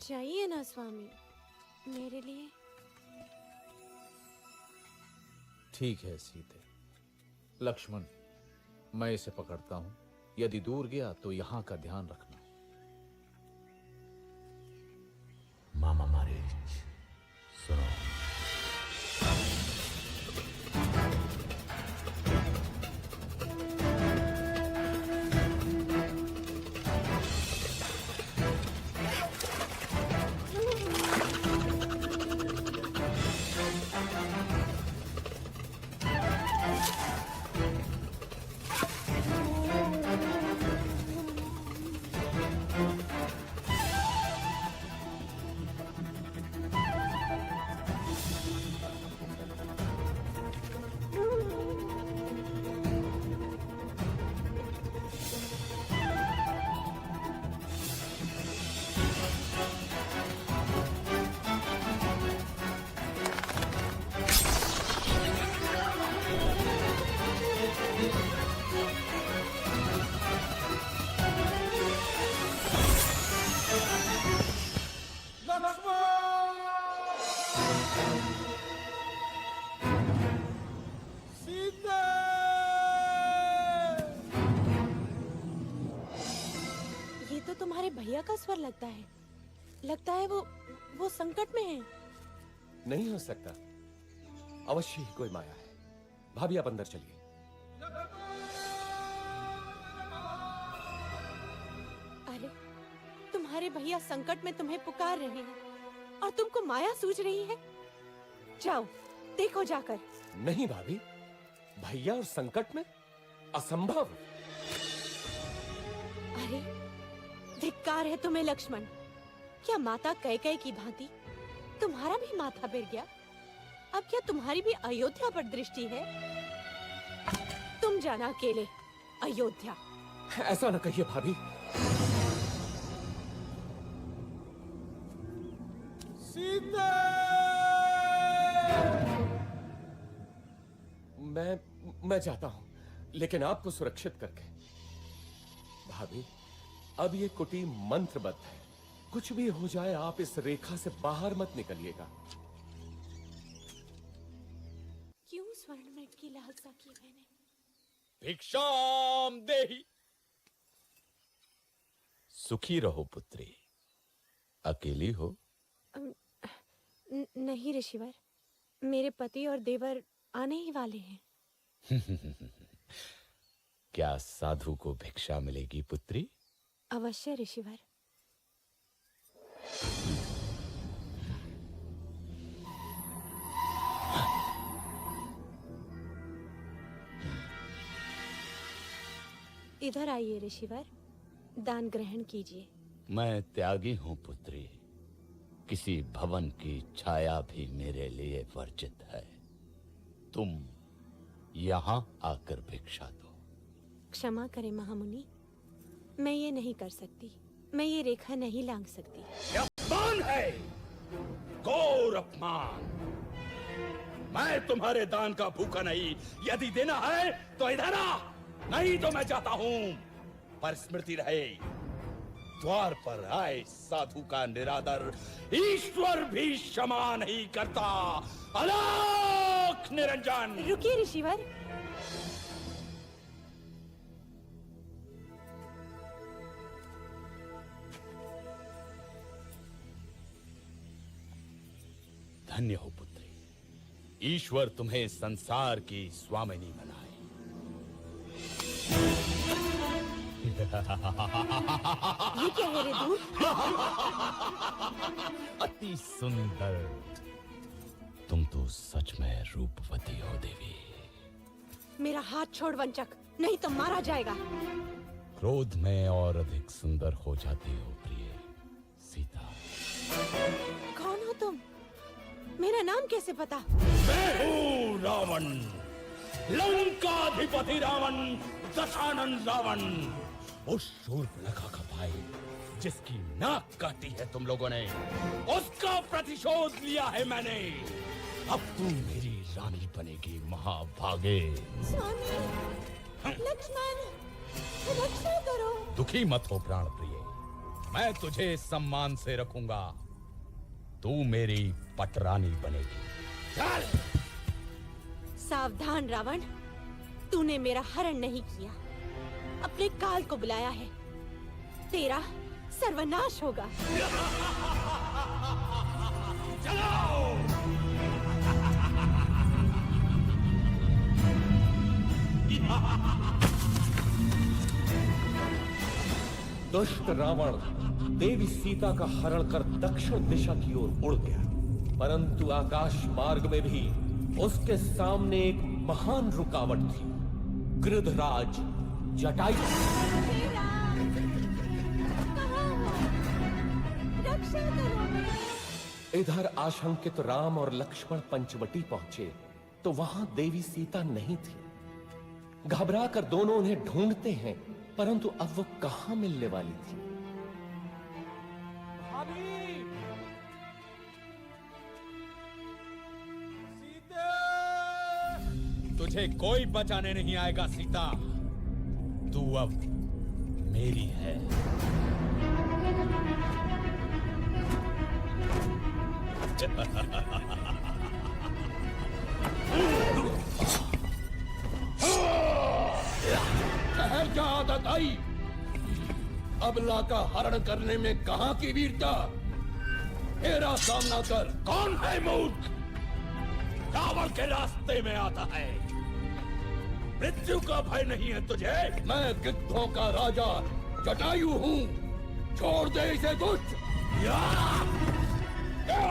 जाइए ना स्वामी, मेरे लिए। ठीक है सीते। लक्ष्मण, मैं इसे पकड़ता हूं। यदि दूर गया तो यहां का ध्यान रखना। मामा मारे, सुनो। ये तो तुम्हारे भैया का स्वर लगता है वो संकट में है। नहीं हो सकता, अवश्य ही कोई माया है। भाभी आप अंदर चलिए। अरे, तुम्हारे भैया संकट में तुम्हें पुकार रहे हैं और तुमको माया सूझ रही है। जाओ, देखो जाकर। नहीं भाभी, भैया और संकट में असंभव। अरे, धिक्कार है तुम्हें लक्ष्मण। क्या माता कैकेयी की भांति तुम्हारा भी माथा फिर गया? अब क्या तुम्हारी भी अयोध्या पर दृष्टि है? तुम जाना अकेले अयोध्या। ऐसा न कहिए भाभी। सीता! मैं जाता हूं, लेकिन आपको सुरक्षित करके। भाभी, अब ये कुटी मंत्रबद्ध है। कुछ भी हो जाए, आप इस रेखा से बाहर मत निकलिएगा। क्यों स्वर्ण मृग की लालसा की मैंने? भिक्षाम देहि। सुखी रहो पुत्री। अकेली हो? नहीं ऋषिवर, मेरे पति और देवर आने ही वाले हैं। क्या साधु को भिक्षा मिलेगी पुत्री? अवश्य ऋषिवर। इधर आइए ऋषिवर, दान ग्रहण कीजिए। मैं त्यागी हूं पुत्री। किसी भवन की छाया भी मेरे लिए वर्जित है। तुम यहां आकर भिक्षा दो। क्षमा करें महामुनि, मैं ये नहीं कर सकती। मैं ये रेखा नहीं लांघ सकती। यह अपमान है, घोर अपमान। मैं तुम्हारे दान का भूखा नहीं। यदि देना है तो इधर आ, नहीं तो मैं जाता हूं। पर स्मृति रहे, द्वार पर आए साधु का निरादर ईश्वर भी क्षमा नहीं करता। अलौक निरंजन। रुकिए ऋषिवर। धन्य हो पुत्री, ईश्वर तुम्हें संसार की स्वामिनी बनाए। ये क्या है रे दूत? अति सुंदर। तुम तो सच में रूपवती हो देवी। मेरा हाथ छोड़ वंचक, नहीं तो मारा जाएगा। क्रोध में और अधिक सुंदर हो जाती हो प्रिय सीता। कौन हो तुम? मेरा नाम कैसे पता? मैं हूँ रावण, लंकाधिपति रावण, दशानन रावण, उस शूर्पणखा का भाई जिसकी नाक काटी है तुम लोगों ने, उसका प्रतिशोध लिया है मैंने। अब तू मेरी रानी बनेगी महाभागे। स्वामी, लक्ष्मण, रक्षा करो। दुखी मत हो प्राण प्रिय, मैं तुझे सम्मान से रखूंगा। तू मेरी पटरानी बनेगी। चल। सावधान रावण, तूने मेरा हरण नहीं किया, अपने काल को बुलाया है। तेरा सर्वनाश होगा। चलो। दुष्ट रावण देवी सीता का हरण कर दक्षिण दिशा की ओर उड़ गया, परंतु आकाश मार्ग में भी उसके सामने एक महान रुकावट थी, गृधराज जटायु। रक्षा करो। इधर आशंकित राम और लक्ष्मण पंचवटी पहुंचे तो वहां देवी सीता नहीं थी। घबरा कर दोनों उन्हें ढूंढते हैं, परंतु अब वो कहां मिलने वाली थी। तुझे कोई बचाने नहीं आएगा सीता, तू अब मेरी है। शहर क्या आदत आई, अबला का हरण करने में कहां की वीरता। मेरा सामना कर। कौन है मूर्ख, रावण के रास्ते में आता है। मृत्यु का भय नहीं है तुझे। मैं गिद्धों का राजा जटायु हूँ, छोड़ दे इसे दुष्ट। या! या!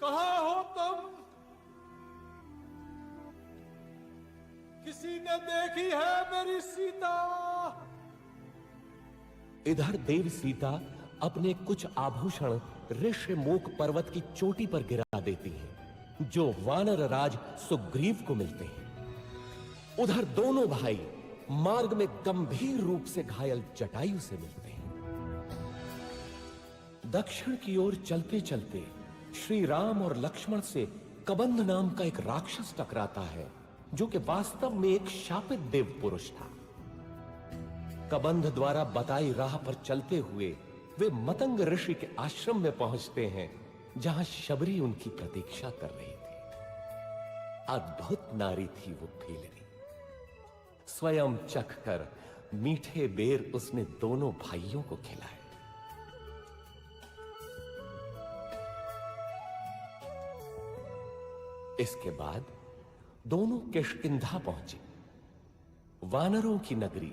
कहाँ हो तुम? किसी ने देखी है मेरी सीता? इधर देव सीता अपने कुछ आभूषण ऋष्यमुख पर्वत की चोटी पर गिरा देती है, जो वानर राज सुग्रीव को मिलते हैं। उधर दोनों भाई मार्ग में गंभीर रूप से घायल जटायु से मिलते हैं। दक्षिण की ओर चलते चलते श्री राम और लक्ष्मण से कबंध नाम का एक राक्षस टकराता है, जो कि वास्तव में एक शापित देव पुरुष था। कबंध द्वारा बताई राह पर चलते हुए वे मतंग ऋषि के आश्रम में पहुंचते हैं, जहां शबरी उनकी प्रतीक्षा कर रही थी। अद्भुत नारी थी वो फेलनी। स्वयं चखकर मीठे बेर उसने दोनों भाइयों को खिलाए। इसके बाद दोनों किष्किंधा पहुंचे, वानरों की नगरी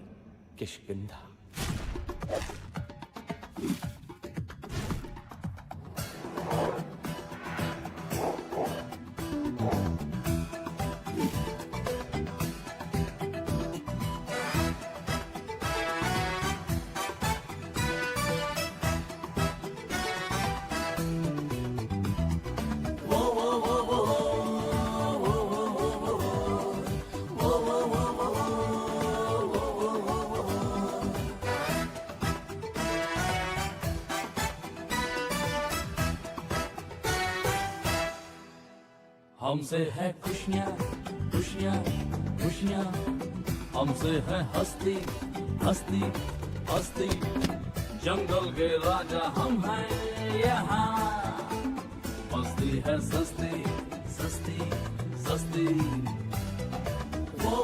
किष्किंधा। हमसे है खुशियाँ खुशियाँ खुशियाँ, हमसे है हस्ती हस्ती हस्ती। जंगल के राजा हम हैं यहाँ, मस्ती है सस्ती सस्ती सस्ती। वो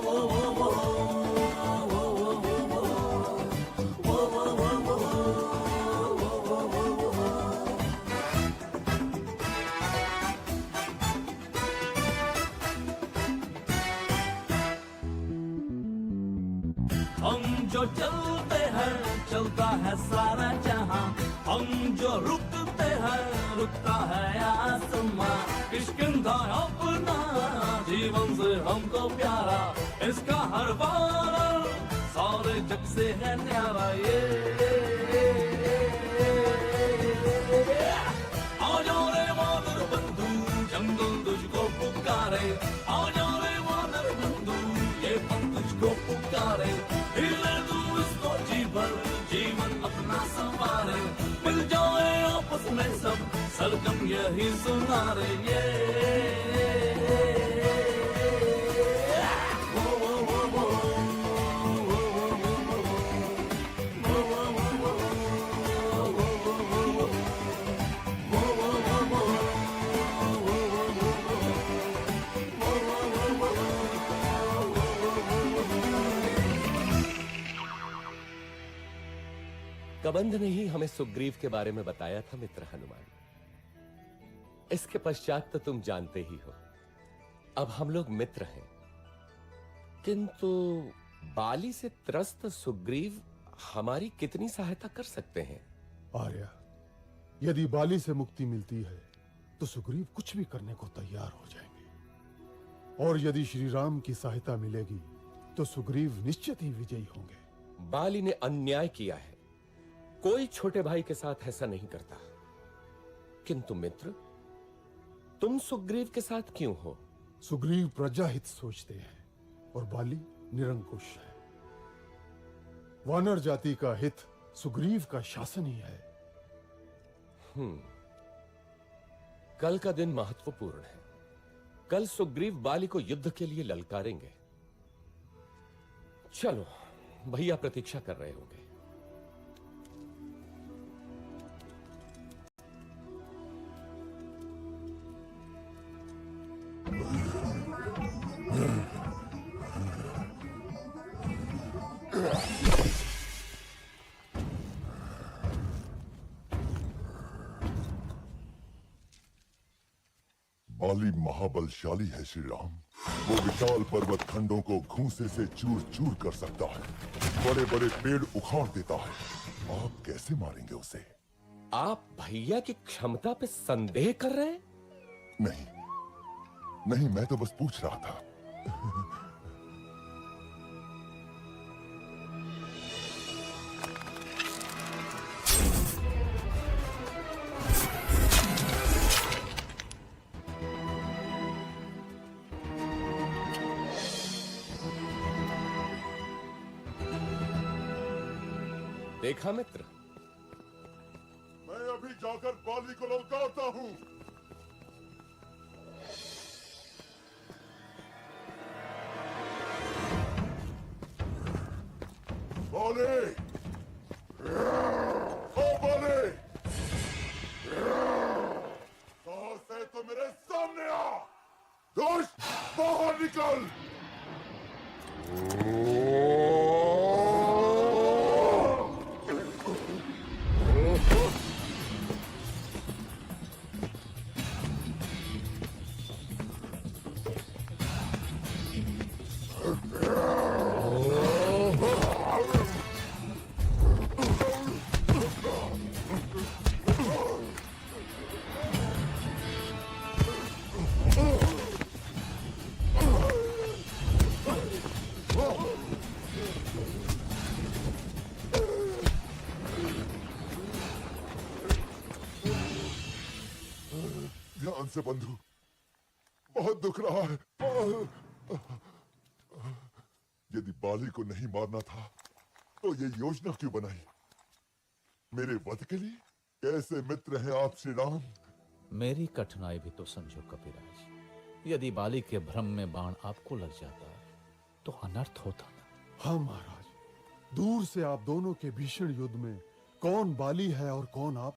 चलते हैं चलता है सारा जहां, हम जो रुकते हैं रुकता है आसमां। किष्किंधा अपना जीवन से हमको प्यारा, इसका हर बार सारे जग से है न्यारा। ये आ जाओ रे वानर बंधु जंगल तुझको पुकारे, आ जाओ रे वानर बंधु ये पन तुझको पुकारे। हिले तू इसको जी भर जीवन अपना संवारे, मिल जाए आपस में सब सरगम यही सुना रे। ये कबंध ने ही हमें सुग्रीव के बारे में बताया था मित्र हनुमान। इसके पश्चात तो तुम जानते ही हो, अब हम लोग मित्र हैं। किंतु बाली से त्रस्त सुग्रीव हमारी कितनी सहायता कर सकते हैं? आर्या, यदि बाली से मुक्ति मिलती है तो सुग्रीव कुछ भी करने को तैयार हो जाएंगे, और यदि श्री राम की सहायता मिलेगी तो सुग्रीव निश्चित ही विजयी होंगे। बाली ने अन्याय किया है, कोई छोटे भाई के साथ ऐसा नहीं करता। किंतु मित्र, तुम सुग्रीव के साथ क्यों हो? सुग्रीव प्रजाहित सोचते हैं और बाली निरंकुश है। वानर जाति का हित सुग्रीव का शासन ही है। कल का दिन महत्वपूर्ण है। कल सुग्रीव बाली को युद्ध के लिए ललकारेंगे। चलो, भैया प्रतीक्षा कर रहे होंगे। बाली महाबलशाली है श्री राम। वो विशाल पर्वत खंडों को घूंसे से चूर चूर कर सकता है, बड़े बड़े पेड़ उखाड़ देता है। आप कैसे मारेंगे उसे? आप भैया की क्षमता पे संदेह कर रहे हैं? नहीं नहीं, मैं तो बस पूछ रहा था। देखा मित्र, मैं अभी जाकर बाली को ललकारता हूं। बाली, ओ बाली, साहस है तो मेरे सामने आ। दुष्ट, बाहर निकल। ध्यान से बंधु, बहुत दुख रहा है। यदि बाली को नहीं मारना था तो ये योजना क्यों बनाई? मेरे वध के लिए? कैसे मित्र हैं आप श्री राम? मेरी कठिनाई भी तो समझो कपिराज। यदि बाली के भ्रम में बाण आपको लग जाता तो अनर्थ होता ना। हाँ महाराज, दूर से आप दोनों के भीषण युद्ध में कौन बाली है और कौन आप